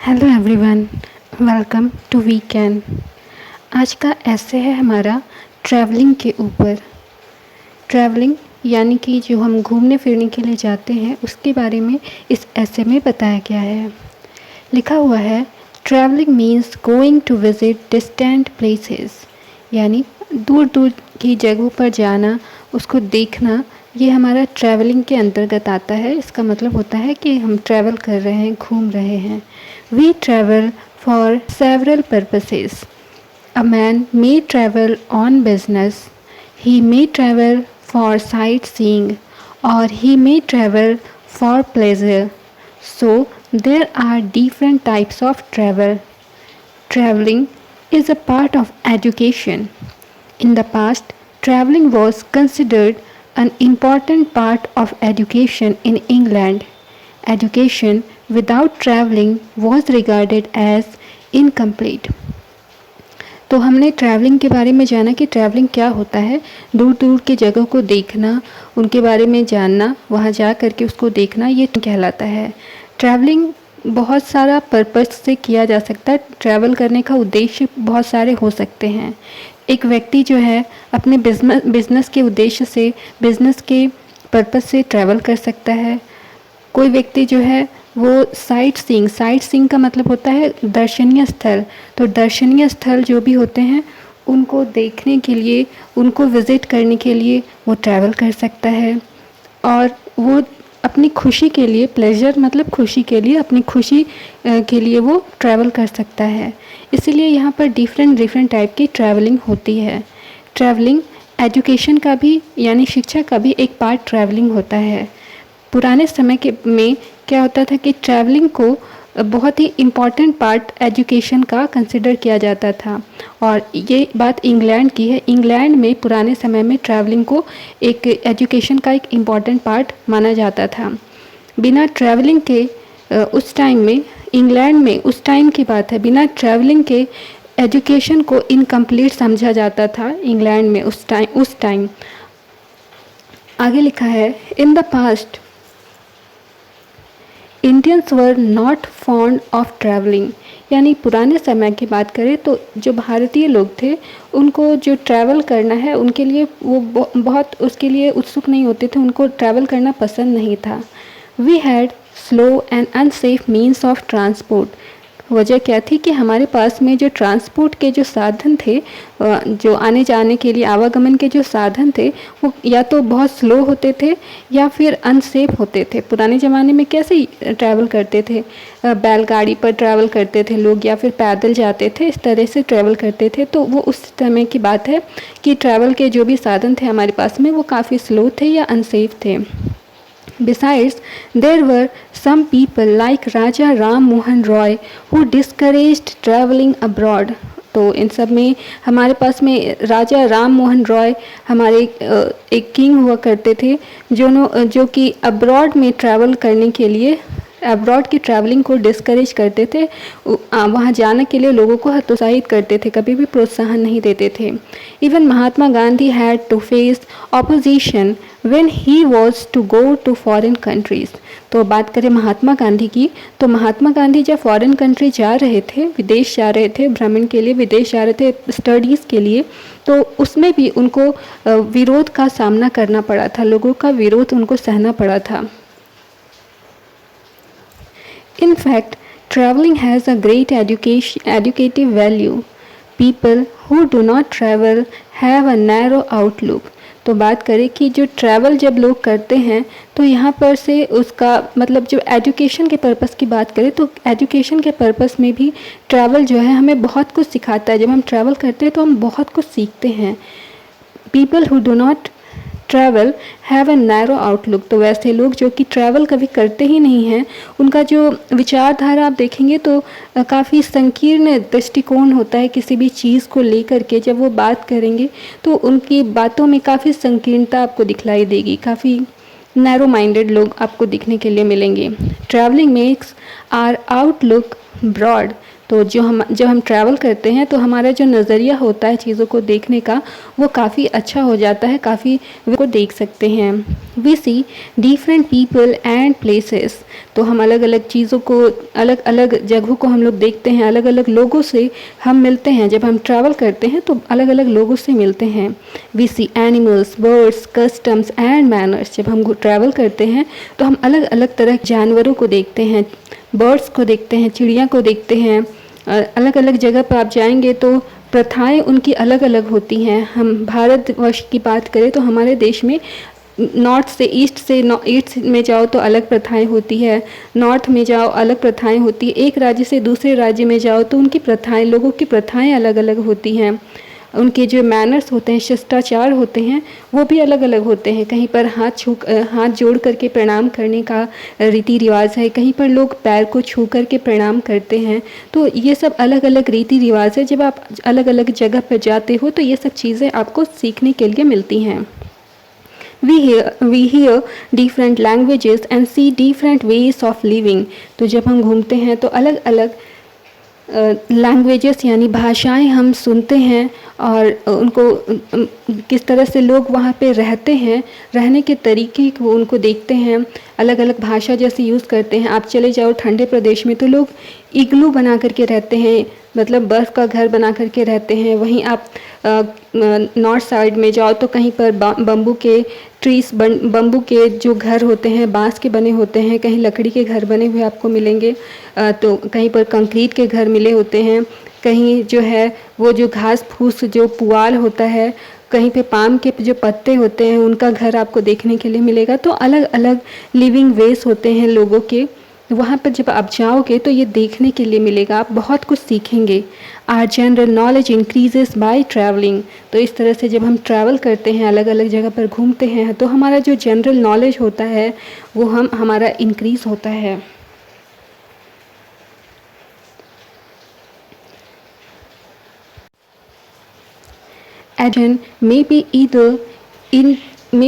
Hello everyone, welcome to weekend. आज का ऐसे है हमारा ट्रैवलिंग के ऊपर। ट्रैवलिंग यानी कि जो हम घूमने फिरने के लिए जाते हैं उसके बारे में इस ऐसे में बताया गया है। लिखा हुआ है, travelling means going to visit distant places, यानी दूर दूर की जगहों पर जाना, उसको देखना, ये हमारा ट्रैवलिंग के अंतर्गत आता है। इसका मतलब होता है कि हम ट्रैवल कर रहे हैं, घूम रहे हैं। We travel for several purposes. A man may travel on business, he may travel for sightseeing, or he may travel for pleasure. So there are different types of travel. Traveling is a part of education. In the past, traveling was considered an important part of education in England. Education without traveling was regarded as incomplete. तो हमने travelling के बारे में जाना कि travelling क्या होता है। दूर दूर की जगह को देखना, उनके बारे में जानना, वहाँ जा कर के उसको देखना, ये कहलाता है। ट्रैवलिंग बहुत सारा पर्पस से किया जा सकता है। ट्रैवल करने का उद्देश्य बहुत सारे हो सकते हैं। एक व्यक्ति जो है अपने बिजनेस के उद्देश्य से, बिजनेस के पर्पस से ट्रैवल कर सकता है। कोई व्यक्ति जो है वो साइट सीइंग का मतलब होता है दर्शनीय स्थल। तो दर्शनीय स्थल जो भी होते हैं उनको देखने के लिए, उनको विज़िट करने के लिए वो ट्रैवल कर सकता है। और वो अपनी खुशी के लिए, प्लेजर मतलब खुशी के लिए, अपनी खुशी के लिए वो ट्रैवल कर सकता है। इसीलिए यहाँ पर डिफरेंट टाइप की ट्रैवलिंग होती है। ट्रैवलिंग एजुकेशन का भी यानी शिक्षा का भी एक पार्ट ट्रैवलिंग होता है। पुराने समय में क्या होता था कि ट्रैवलिंग को बहुत ही इम्पॉर्टेंट पार्ट एजुकेशन का कंसिडर किया जाता था। और ये बात इंग्लैंड की है। इंग्लैंड में पुराने समय में ट्रैवलिंग को एक एजुकेशन का एक इम्पॉर्टेंट पार्ट माना जाता था। बिना ट्रैवलिंग के उस टाइम में, इंग्लैंड में उस टाइम की बात है, बिना ट्रैवलिंग के एजुकेशन को इनकम्प्लीट समझा जाता था इंग्लैंड में उस टाइम। आगे लिखा है, in the past Indians were not fond of travelling, यानी पुराने समय की बात करें तो जो भारतीय लोग थे उनको जो ट्रैवल करना है उनके लिए वो बहुत उसके लिए उत्सुक नहीं होते थे, उनको ट्रैवल करना पसंद नहीं था। We had slow and unsafe means of transport. वजह क्या थी कि हमारे पास में जो ट्रांसपोर्ट के जो साधन थे, जो आने जाने के लिए आवागमन के जो साधन थे, वो या तो बहुत स्लो होते थे या फिर अनसेफ होते थे। पुराने ज़माने में कैसे ट्रैवल करते थे, बैलगाड़ी पर ट्रैवल करते थे लोग या फिर पैदल जाते थे, इस तरह से ट्रैवल करते थे। तो वो उस समय की बात है कि ट्रैवल के जो भी साधन थे हमारे पास में वो काफ़ी स्लो थे या अनसेफ थे। Besides, there were some people like Raja Ram Mohan Roy who discouraged traveling abroad. तो इन सब में हमारे पास में राजा राम मोहन रॉय हमारे एक किंग हुआ करते थे जो कि अब्रॉड में ट्रैवल करने के लिए, अब्रॉड की ट्रैवलिंग को डिस्करेज करते थे। वहाँ जाने के लिए लोगों को हतोत्साहित करते थे, कभी भी प्रोत्साहन नहीं देते थे। Even Mahatma Gandhi had to face opposition when he was to go to foreign countries. तो बात करें महात्मा गांधी की, तो महात्मा गांधी जब फॉरेन कंट्री जा रहे थे, विदेश जा रहे थे, भ्रमण के लिए विदेश जा रहे थे, स्टडीज़ के लिए, तो उसमें भी उनको विरोध का सामना करना पड़ा था, लोगों का विरोध उनको सहना पड़ा था। In fact, traveling has a great educative value. People who do not travel have a narrow outlook. तो बात करें कि जो ट्रैवल जब लोग करते हैं तो यहाँ पर से उसका मतलब जो एजुकेशन के पर्पस की बात करें तो एजुकेशन के पर्पस में भी ट्रैवल जो है हमें बहुत कुछ सिखाता है। जब हम ट्रैवल करते हैं तो हम बहुत कुछ सीखते हैं। People who do not travel have a narrow outlook. तो वैसे लोग जो कि ट्रैवल कभी करते ही नहीं हैं, उनका जो विचारधारा आप देखेंगे तो काफ़ी संकीर्ण दृष्टिकोण होता है किसी भी चीज़ को लेकर के। जब वो बात करेंगे तो उनकी बातों में काफ़ी संकीर्णता आपको दिखलाई देगी, काफ़ी नैरो माइंडेड लोग आपको दिखने के लिए मिलेंगे। Travelling makes our outlook broad. तो जब हम ट्रैवल करते हैं तो हमारा जो नज़रिया होता है चीज़ों को देखने का वो काफ़ी अच्छा हो जाता है, काफ़ी को देख सकते हैं। We see different people and places. तो हम अलग अलग चीज़ों को, अलग अलग जगहों को हम लोग देखते हैं, अलग अलग लोगों से हम मिलते हैं। जब हम ट्रैवल करते हैं तो अलग अलग लोगों से मिलते हैं। We see animals, birds, customs and manners. जब हम ट्रैवल करते हैं तो हम अलग अलग तरह के जानवरों को देखते हैं, बर्ड्स को देखते हैं, चिड़िया को देखते हैं। अलग अलग जगह पर आप जाएंगे तो प्रथाएं उनकी अलग अलग होती हैं। हम भारतवर्ष की बात करें तो हमारे देश में नॉर्थ से ईस्ट में जाओ तो अलग प्रथाएं होती है, नॉर्थ में जाओ अलग प्रथाएं होती है, एक राज्य से दूसरे राज्य में जाओ तो उनकी प्रथाएं, लोगों की प्रथाएं अलग अलग होती हैं। उनके जो मैनर्स होते हैं, शिष्टाचार होते हैं, वो भी अलग अलग होते हैं। कहीं पर हाथ जोड़ करके प्रणाम करने का रीति रिवाज है, कहीं पर लोग पैर को छू करके प्रणाम करते हैं। तो ये सब अलग अलग रीति रिवाज है। जब आप अलग अलग जगह पर जाते हो तो ये सब चीज़ें आपको सीखने के लिए मिलती हैं। We hear different languages and see different ways of living। तो जब हम घूमते हैं तो अलग अलग लैंग्वेजेस यानी भाषाएं हम सुनते हैं और उनको किस तरह से लोग वहाँ पे रहते हैं, रहने के तरीके को उनको देखते हैं, अलग अलग भाषा जैसे यूज़ करते हैं। आप चले जाओ ठंडे प्रदेश में तो लोग इग्लू बना करके रहते हैं, मतलब बर्फ़ का घर बना करके रहते हैं। वहीं आप नॉर्थ साइड में जाओ तो कहीं पर बम्बू के बम्बू के जो घर होते हैं बांस के बने होते हैं, कहीं लकड़ी के घर बने हुए आपको मिलेंगे, तो कहीं पर कंक्रीट के घर मिले होते हैं, कहीं जो है वो जो घास फूस जो पुआल होता है, कहीं पे पाम के जो पत्ते होते हैं उनका घर आपको देखने के लिए मिलेगा। तो अलग अलग लिविंग वेज होते हैं लोगों के। वहाँ पर जब आप जाओगे तो ये देखने के लिए मिलेगा, आप बहुत कुछ सीखेंगे। Our general knowledge increases by travelling. तो इस तरह से जब हम ट्रैवल करते हैं, अलग अलग जगह पर घूमते हैं, तो हमारा जो जनरल नॉलेज होता है वो हमारा इंक्रीज़ होता है। Education may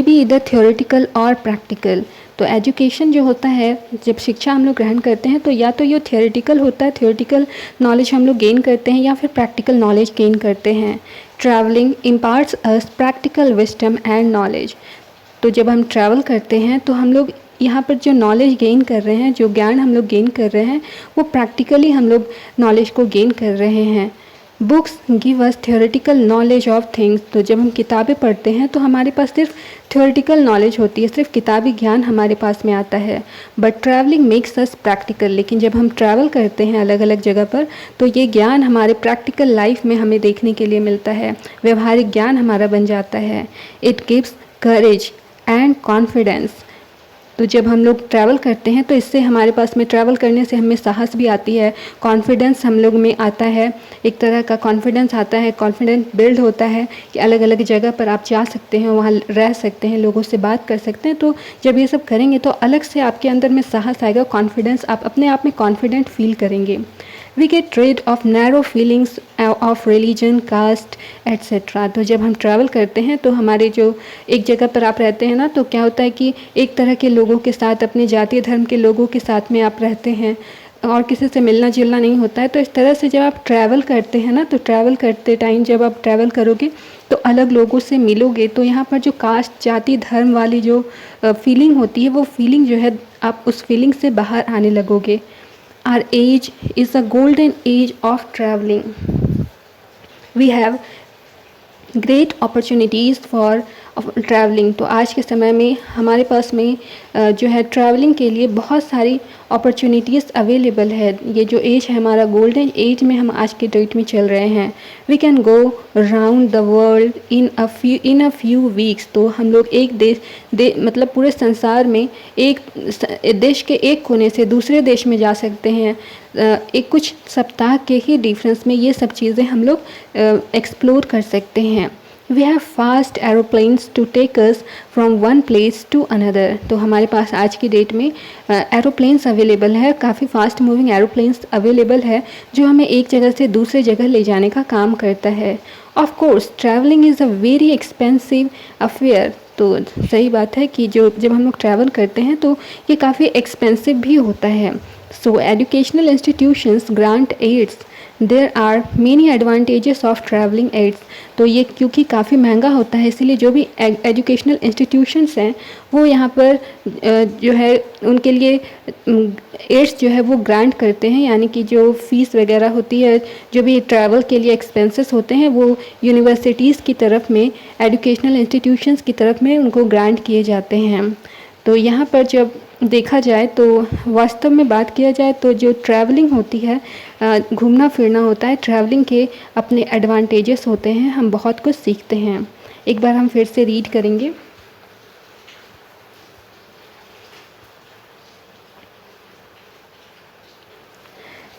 be either theoretical or practical। तो एजुकेशन जो होता है, जब शिक्षा हम लोग ग्रहण करते हैं तो या तो ये थियोरेटिकल होता है, थियोरेटिकल नॉलेज हम लोग गेन करते हैं, या फिर प्रैक्टिकल नॉलेज गेन करते हैं। Travelling imparts us practical wisdom and knowledge. तो जब हम ट्रैवल करते हैं तो हम लोग यहाँ पर जो नॉलेज गेन कर रहे हैं, जो ज्ञान हम लोग गेन कर रहे हैं, वो प्रैक्टिकली हम लोग नॉलेज को गेन कर रहे हैं। Books give us theoretical knowledge of things. तो जब हम किताबें पढ़ते हैं तो हमारे पास सिर्फ थियोरेटिकल नॉलेज होती है, सिर्फ किताबी ज्ञान हमारे पास में आता है। But travelling makes us practical. लेकिन जब हम ट्रैवल करते हैं अलग अलग जगह पर तो ये ज्ञान हमारे प्रैक्टिकल लाइफ में हमें देखने के लिए मिलता है, व्यवहारिक ज्ञान हमारा बन जाता है। It gives courage and confidence. तो जब हम लोग ट्रैवल करते हैं तो इससे हमारे पास में ट्रैवल करने से हमें साहस भी आती है, कॉन्फिडेंस हम लोग में आता है, एक तरह का कॉन्फिडेंस आता है, कॉन्फिडेंस बिल्ड होता है कि अलग अलग जगह पर आप जा सकते हैं, वहाँ रह सकते हैं, लोगों से बात कर सकते हैं। तो जब ये सब करेंगे तो अलग से आपके अंदर में साहस आएगा, कॉन्फिडेंस, आप अपने आप में कॉन्फिडेंट फील करेंगे। We get rid of narrow feelings of religion, caste etcetera. तो जब हम ट्रैवल करते हैं तो हमारे जो एक जगह पर आप रहते हैं ना, तो क्या होता है कि एक तरह के लोगों के साथ, अपने जातीय धर्म के लोगों के साथ में आप रहते हैं और किसी से मिलना जुलना नहीं होता है। तो इस तरह से जब आप ट्रैवल करते हैं ना, तो ट्रैवल करते टाइम जब आप ट्रैवल करोगे तो अलग लोगों से मिलोगे, तो यहाँ पर जो कास्ट, जाति, धर्म वाली जो फीलिंग होती है, वो फीलिंग जो है आप उस फीलिंग से बाहर आने लगोगे। Our age is a golden age of traveling। We have great opportunities for travelling. तो आज के समय में हमारे पास में जो है ट्रैवलिंग के लिए बहुत सारी अपॉर्चुनिटीज़ अवेलेबल है। ये जो एज है हमारा गोल्डन एज में हम आज के डेट में चल रहे हैं। We can go round the world in a few weeks. तो हम लोग एक मतलब पूरे संसार में एक देश के एक कोने से दूसरे देश में जा सकते हैं। एक कुछ सप्ताह के ही डिफरेंस में ये सब चीज़ें हम लोग एक्सप्लोर कर सकते हैं। We have fast aeroplanes to take us from one place to another. तो हमारे पास आज की डेट में एरोप्लेन्स अवेलेबल है, काफ़ी फास्ट मूविंग एरोप्लेन्स अवेलेबल है जो हमें एक जगह से दूसरे जगह ले जाने का काम करता है। Of course travelling is a very expensive affair. तो सही बात है कि जब हम लोग ट्रैवल करते हैं तो ये काफ़ी एक्सपेंसिव भी होता है। So educational institutions grant aids. There are many advantages of traveling aids. तो ये क्योंकि काफ़ी महंगा होता है इसीलिए जो भी एजुकेशनल इंस्टीट्यूशंस हैं वो यहाँ पर जो है उनके लिए एड्स जो है वो ग्रांट करते हैं, यानी कि जो फ़ीस वगैरह होती है, जो भी ट्रैवल के लिए एक्सपेंसेस होते हैं वो यूनिवर्सिटीज़ की तरफ में, एजुकेशनल इंस्टीट्यूशंस की तरफ में उनको ग्रांट किए जाते हैं। तो यहाँ पर जब देखा जाए तो वास्तव में बात किया जाए तो जो ट्रैवलिंग होती है, घूमना फिरना होता है, ट्रैवलिंग के अपने एडवांटेजेस होते हैं, हम बहुत कुछ सीखते हैं। एक बार हम फिर से रीड करेंगे।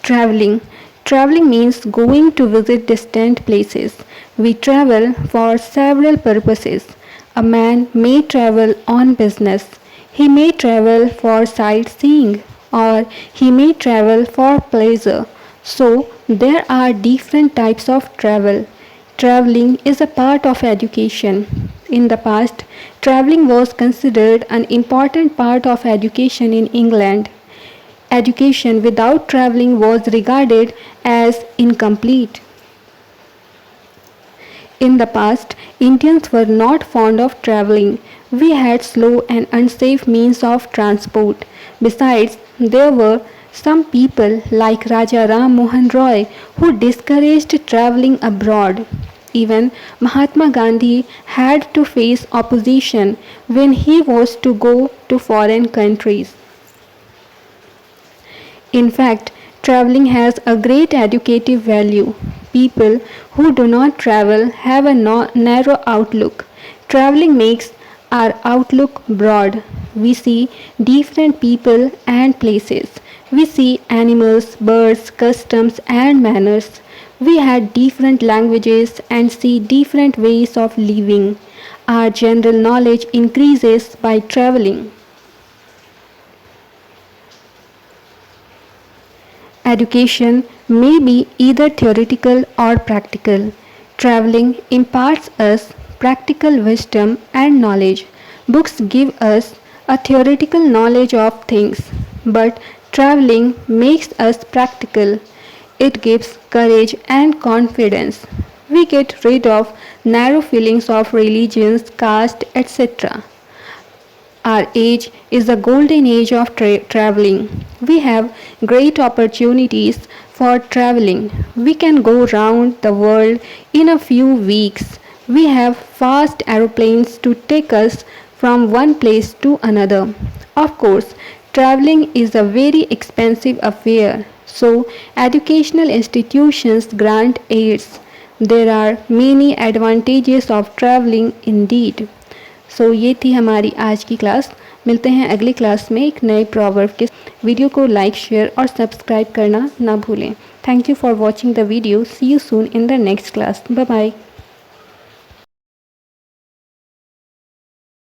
Traveling means going to visit distant places. We travel for several purposes. A man may travel on business. He may travel for sightseeing, or he may travel for pleasure. So, there are different types of travel. Traveling is a part of education. In the past, traveling was considered an important part of education in England. Education without traveling was regarded as incomplete. In the past, Indians were not fond of traveling. We had slow and unsafe means of transport. Besides, there were some people like Raja Ram Mohan Roy who discouraged traveling abroad. Even Mahatma Gandhi had to face opposition when he was to go to foreign countries. In fact, traveling has a great educative value. People who do not travel have a narrow outlook. Traveling makes our outlook broad. We see different people and places. We see animals, birds, customs, and manners. We had different languages and see different ways of living. Our general knowledge increases by traveling. Education may be either theoretical or practical. Traveling imparts us practical wisdom and knowledge. Books give us a theoretical knowledge of things, but traveling makes us practical. It gives courage and confidence. We get rid of narrow feelings of religions, caste, etc. Our age is the golden age of traveling. We have great opportunities for traveling. We can go round the world in a few weeks. We have fast aeroplanes to take us from one place to another. Of course, traveling is a very expensive affair, so educational institutions grant aids. There are many advantages of traveling indeed. ये थी हमारी आज की class. मिलते हैं अगली class में एक नए प्रॉवर्ब के। वीडियो को लाइक, शेयर और सब्सक्राइब करना ना भूलें। Thank you for watching the video. See you soon in the next class. Bye bye.